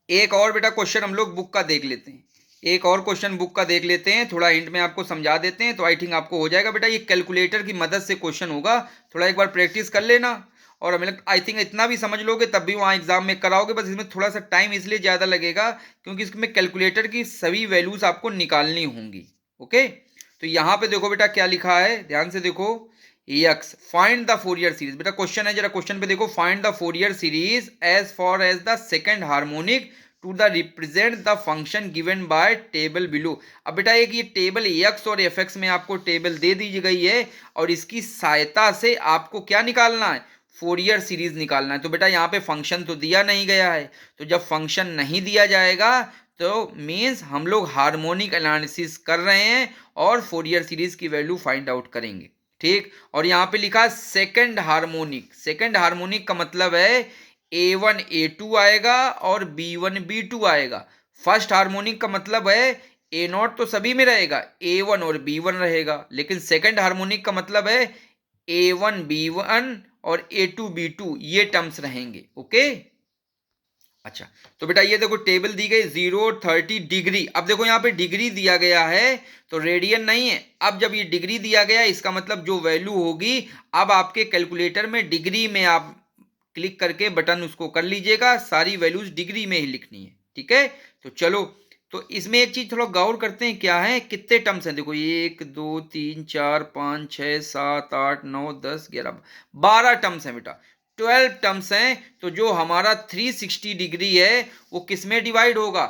एक और बेटा क्वेश्चन हम लोग बुक का देख लेते हैं, एक और क्वेश्चन बुक का देख लेते हैं, थोड़ा हिंट में आपको समझा देते हैं, तो आई थिंक आपको हो जाएगा। बेटा ये कैलकुलेटर की मदद से क्वेश्चन होगा, थोड़ा एक बार प्रैक्टिस कर लेना, और हमें आई थिंक इतना भी समझ लोगे तब भी वहाँ एग्जाम में कराओगे। बस इसमें थोड़ा सा टाइम इसलिए ज़्यादा लगेगा क्योंकि इसमें कैलकुलेटर की सभी वैल्यूज आपको निकालनी होंगी। ओके, तो यहाँ पे देखो बेटा क्या लिखा है, ध्यान से देखो, यक्स फाइंड द फोरियर सीरीज। बेटा क्वेश्चन है, जरा क्वेश्चन पे देखो, find the Fourier series as far as the second harmonic to the represent the function given by table below. अब बेटा एक ये टेबल एक्स और एफ एक्स में आपको टेबल दे दी गई है, और इसकी सहायता से आपको क्या निकालना है, फोरियर सीरीज निकालना है। तो बेटा यहाँ पे फंक्शन तो दिया नहीं गया है, तो जब फंक्शन नहीं दिया जाएगा तो मीन्स हम लोग हार्मोनिक एनालिसिस कर रहे हैं और फोरियर सीरीज की वैल्यू फाइंड आउट करेंगे, ठीक। और यहाँ पे लिखा सेकंड हार्मोनिक, सेकंड हार्मोनिक का मतलब है A1 A2 आएगा और B1 B2 आएगा। फर्स्ट हार्मोनिक का मतलब है A0 तो सभी में रहेगा, A1 और B1 रहेगा, लेकिन सेकंड हार्मोनिक का मतलब है A1 B1 और A2 B2 ये टर्म्स रहेंगे। ओके, अच्छा, तो बेटा ये देखो टेबल दी गई 0 30 डिग्री। अब देखो यहाँ पे डिग्री दिया गया है तो रेडियन नहीं है। अब जब ये डिग्री दिया गया इसका मतलब जो वैल्यू होगी, अब आपके कैलकुलेटर में डिग्री में आप क्लिक करके बटन उसको कर लीजिएगा, सारी वैल्यूज डिग्री में ही लिखनी है, ठीक है। तो चलो, तो इसमें एक चीज थोड़ा गौर करते हैं, क्या है, कितने टर्म्स हैं, देखो 1 2 3 4 5 6 7 8 9 10 11 12 टर्म्स हैं बेटा, 12 टर्म्स हैं। तो जो हमारा 360 डिग्री है वो किस में डिवाइड होगा,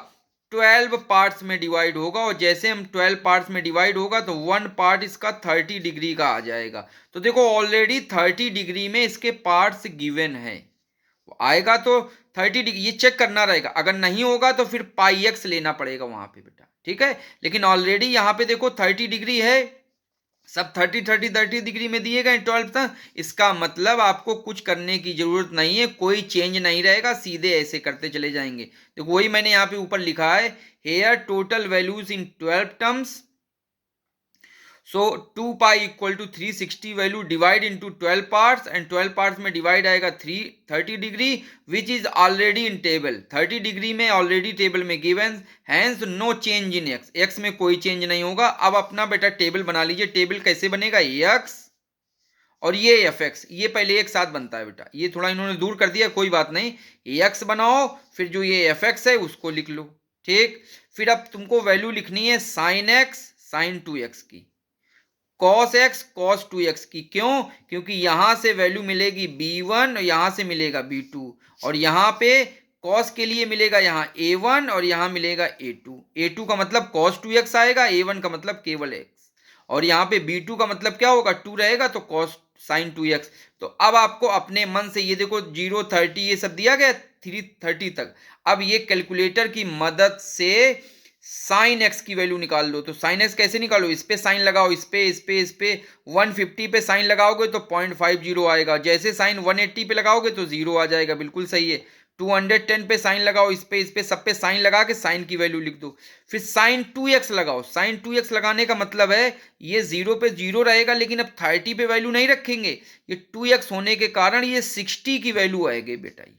12 पार्ट्स में डिवाइड होगा, और जैसे हम 12 पार्ट्स में डिवाइड होगा तो वन पार्ट इसका 30 डिग्री का आ जाएगा। तो देखो ऑलरेडी 30 डिग्री में इसके पार्ट्स गिवन है, आएगा तो 30 डिग्री ये चेक करना रहेगा, अगर नहीं होगा तो फिर पाई एक्स लेना पड़ेगा वहां पे बेटा, ठीक है। लेकिन ऑलरेडी यहाँ पे देखो 30 डिग्री है, सब 30 डिग्री में दिए गए 12 तक, इसका मतलब आपको कुछ करने की जरूरत नहीं है, कोई चेंज नहीं रहेगा, सीधे ऐसे करते चले जाएंगे। तो वही मैंने यहाँ पे ऊपर लिखा है, here total values in 12 terms, so 2 pi equal to 360 value divide into 12 parts, and 12 parts में डिवाइड आएगा 30 degree which is already in table, 30 degree में ऑलरेडी टेबल में given, hence no change in x, x में कोई change नहीं होगा। अब अपना बेटा टेबल बना लीजिए, टेबल कैसे बनेगा, एक्स और ये एफ एक्स, ये पहले एक साथ बनता है बेटा, ये थोड़ा इन्होंने दूर कर दिया, कोई बात नहीं, एक्स बनाओ, फिर जो ये एफ एक्स है उसको लिख लो, ठीक। फिर अब तुमको वैल्यू लिखनी है साइन एक्स साइन 2x की, कॉस एक्स कॉस 2x की, क्यों, क्योंकि यहां से वैल्यू मिलेगी B1 और यहां से मिलेगा B2, और यहां पे कॉस के लिए मिलेगा यहाँ A1 और यहां मिलेगा A2, A2 का मतलब cos 2x आएगा, A1 का मतलब केवल x, और यहाँ पे B2 का मतलब क्या होगा, 2 रहेगा तो cos sin 2x। तो अब आपको अपने मन से ये देखो 0 30 ये सब दिया गया 330 तक, अब ये कैलकुलेटर की मदद से साइन एक्स की वैल्यू निकाल लो। तो साइन एक्स कैसे निकालो, इस पे साइन लगाओ, इस पे 150 पे साइन लगाओगे तो 0.50 आएगा, जैसे साइन 180 पे लगाओगे तो 0 आ जाएगा, बिल्कुल सही है। 210 पे साइन लगाओ, इस पे सब पे साइन लगा के साइन की वैल्यू लिख दो। फिर साइन 2x लगाओ, साइन 2x लगाने का मतलब है ये 0 पे 0 रहेगा, लेकिन अब 30 पे वैल्यू नहीं रखेंगे, ये 2x होने के कारण ये 60 की वैल्यू आएगी बेटा ये,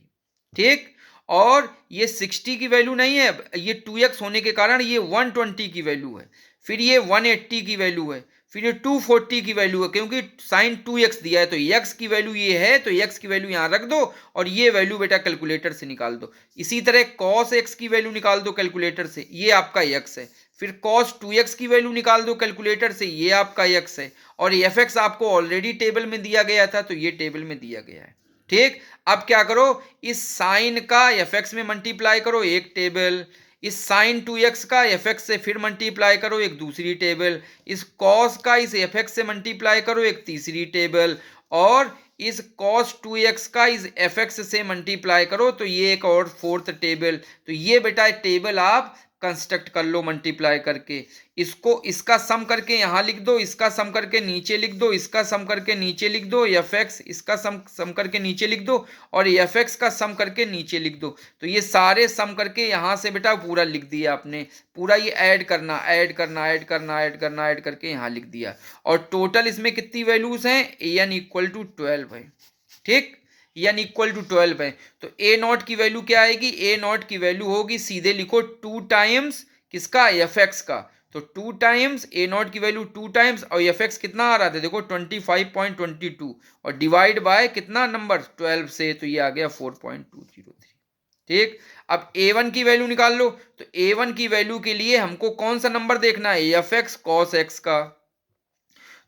ठीक। और ये 60 की वैल्यू नहीं है, ये 2x होने के कारण ये 120 की वैल्यू है, फिर ये 180 की वैल्यू है, फिर ये 240 की वैल्यू है, क्योंकि साइन 2x दिया है तो x की वैल्यू ये है, तो x की वैल्यू यहाँ रख दो और ये वैल्यू बेटा कैलकुलेटर से निकाल दो। इसी तरह cos x की वैल्यू निकाल दो कैलकुलेटर से, ये आपका x है। फिर cos 2x की वैल्यू निकाल दो कैलकुलेटर से, ये आपका x है। और fx आपको ऑलरेडी टेबल में दिया गया था, तो ये टेबल में दिया गया है। ठीक, अब क्या करो, इस साइन का fx में मल्टीप्लाई करो, एक टेबल, इस साइन 2x का fx से फिर मल्टीप्लाई करो, एक दूसरी टेबल, इस cos का इस fx से मल्टीप्लाई करो, एक तीसरी टेबल, और इस cos 2x का इस fx से मल्टीप्लाई करो, तो ये एक और फोर्थ टेबल। तो ये बेटा टेबल आप कंस्ट्रक्ट कर लो मल्टीप्लाई करके, इसको इसका सम करके यहां लिख दो, इसका सम करके नीचे लिख दो, इसका सम करके नीचे लिख दो, fx इसका सम करके नीचे लिख दो, और fx का सम करके नीचे लिख दो। तो ये सारे सम करके यहां से बेटा पूरा लिख दिया आपने, पूरा ये ऐड करना ऐड करना ऐड करना ऐड करना ऐड करके यहां लिख दिया। और टोटल इसमें कितनी वैल्यूज हैं, an इक्वल टू 12 है। ठीक, एन इक्वल टू 12 है, तो ए नॉट की वैल्यू क्या आएगी, ए नॉट की वैल्यू होगी, सीधे लिखो 2 टाइम्स किसका, fx का। तो 2 टाइम्स ए नॉट की वैल्यू 2 टाइम्स, और fx कितना आ रहा था देखो 25.22, और डिवाइड बाय कितना नंबर 12 से, तो ये आ गया 4.203। ठीक, अब a1 की वैल्यू निकाल लो। तो a1 की वैल्यू के लिए हमको कौन सा नंबर देखना है, fx cos x का।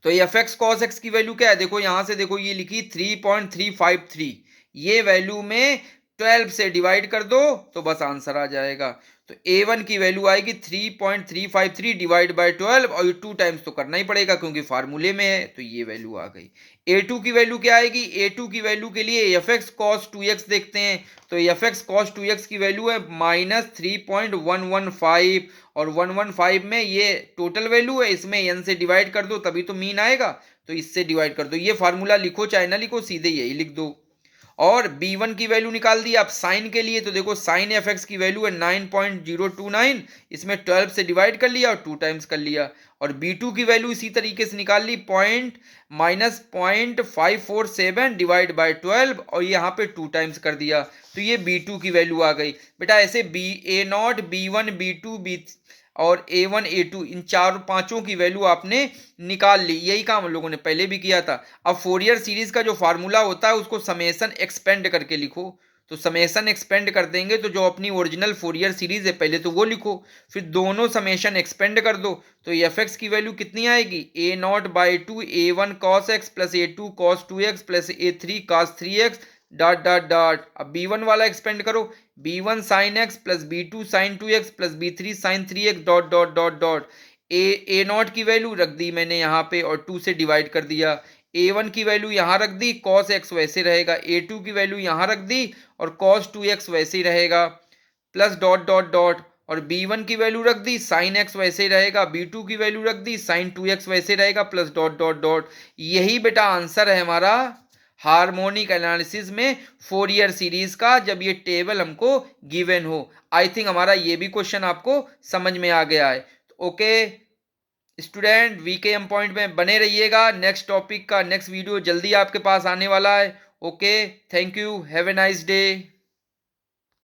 तो fx cos x की वैल्यू क्या है, देखो यहां से देखो ये लिखी 3.353, ये वैल्यू में 12 से डिवाइड कर दो तो बस आंसर आ जाएगा। तो a1 की वैल्यू आएगी 3.353 डिवाइड बाय 12, और ये 2 टाइम्स तो करना ही पड़ेगा क्योंकि फार्मूले में है, तो ये वैल्यू आ गई। a2 की वैल्यू क्या आएगी, a2 की वैल्यू के लिए fx cos 2x देखते हैं। तो fx cos 2x की वैल्यू है -3.115, और 115 में ये टोटल वैल्यू है, इसमें n से डिवाइड कर दो तभी तो मीन आएगा, तो इससे डिवाइड कर दो। ये फार्मूला लिखो चाहे ना लिखो, सीधे यही लिख दो। और b1 की वैल्यू निकाल दी आप साइन के लिए, तो देखो साइन fx की वैल्यू है 9.029, इसमें 12 से डिवाइड कर लिया और 2 टाइम्स कर लिया। और b2 की वैल्यू इसी तरीके से निकाल ली, -0.547 डिवाइड बाय 12, और यहाँ पे 2 टाइम्स कर दिया, तो ये b2 की वैल्यू आ गई। बेटा ऐसे a not, b1, b2, b और a1 a2 इन पांचों की वैल्यू आपने निकाल ली। यही काम हम लोगों ने पहले भी किया था। अब फोरियर सीरीज का जो फार्मूला होता है उसको समेसन एक्सपेंड करके लिखो। तो समेसन एक्सपेंड कर देंगे तो जो अपनी ओरिजिनल फोरियर सीरीज है पहले तो वो लिखो, फिर दोनों समेशन एक्सपेंड कर दो, तो fx की वैल्यू कितनी आएगी, a नॉट by 2 a1 cos x plus a2 cos 2x plus a3 cos 3x dot dot dot. अब b1 वाला एक्सपेंड करो, b1 sine x plus b2 sine 2x plus b3 sine 3x dot dot dot dot. A naught की value रख दी मैंने यहाँ पे और 2 से डिवाइड कर दिया। a1 की वैल्यू यहाँ रख दी, cos x वैसे रहेगा, a2 की वैल्यू यहाँ रख दी और cos 2x वैसे ही रहेगा, प्लस डॉट डॉट डॉट। और b1 की वैल्यू रख दी, साइन x वैसे ही रहेगा, b2 की वैल्यू रख दी, साइन 2x वैसे रहेगा, प्लस डॉट डॉट डॉट। यही बेटा आंसर है हमारा हार्मोनिक एनालिसिस में फोरियर सीरीज का, जब ये टेबल हमको गिवन हो। आई थिंक हमारा ये भी क्वेश्चन आपको समझ में आ गया है। ओके स्टूडेंट, वीकेएम पॉइंट में बने रहिएगा, नेक्स्ट टॉपिक का नेक्स्ट वीडियो जल्दी आपके पास आने वाला है। Okay, thank you, have a nice day.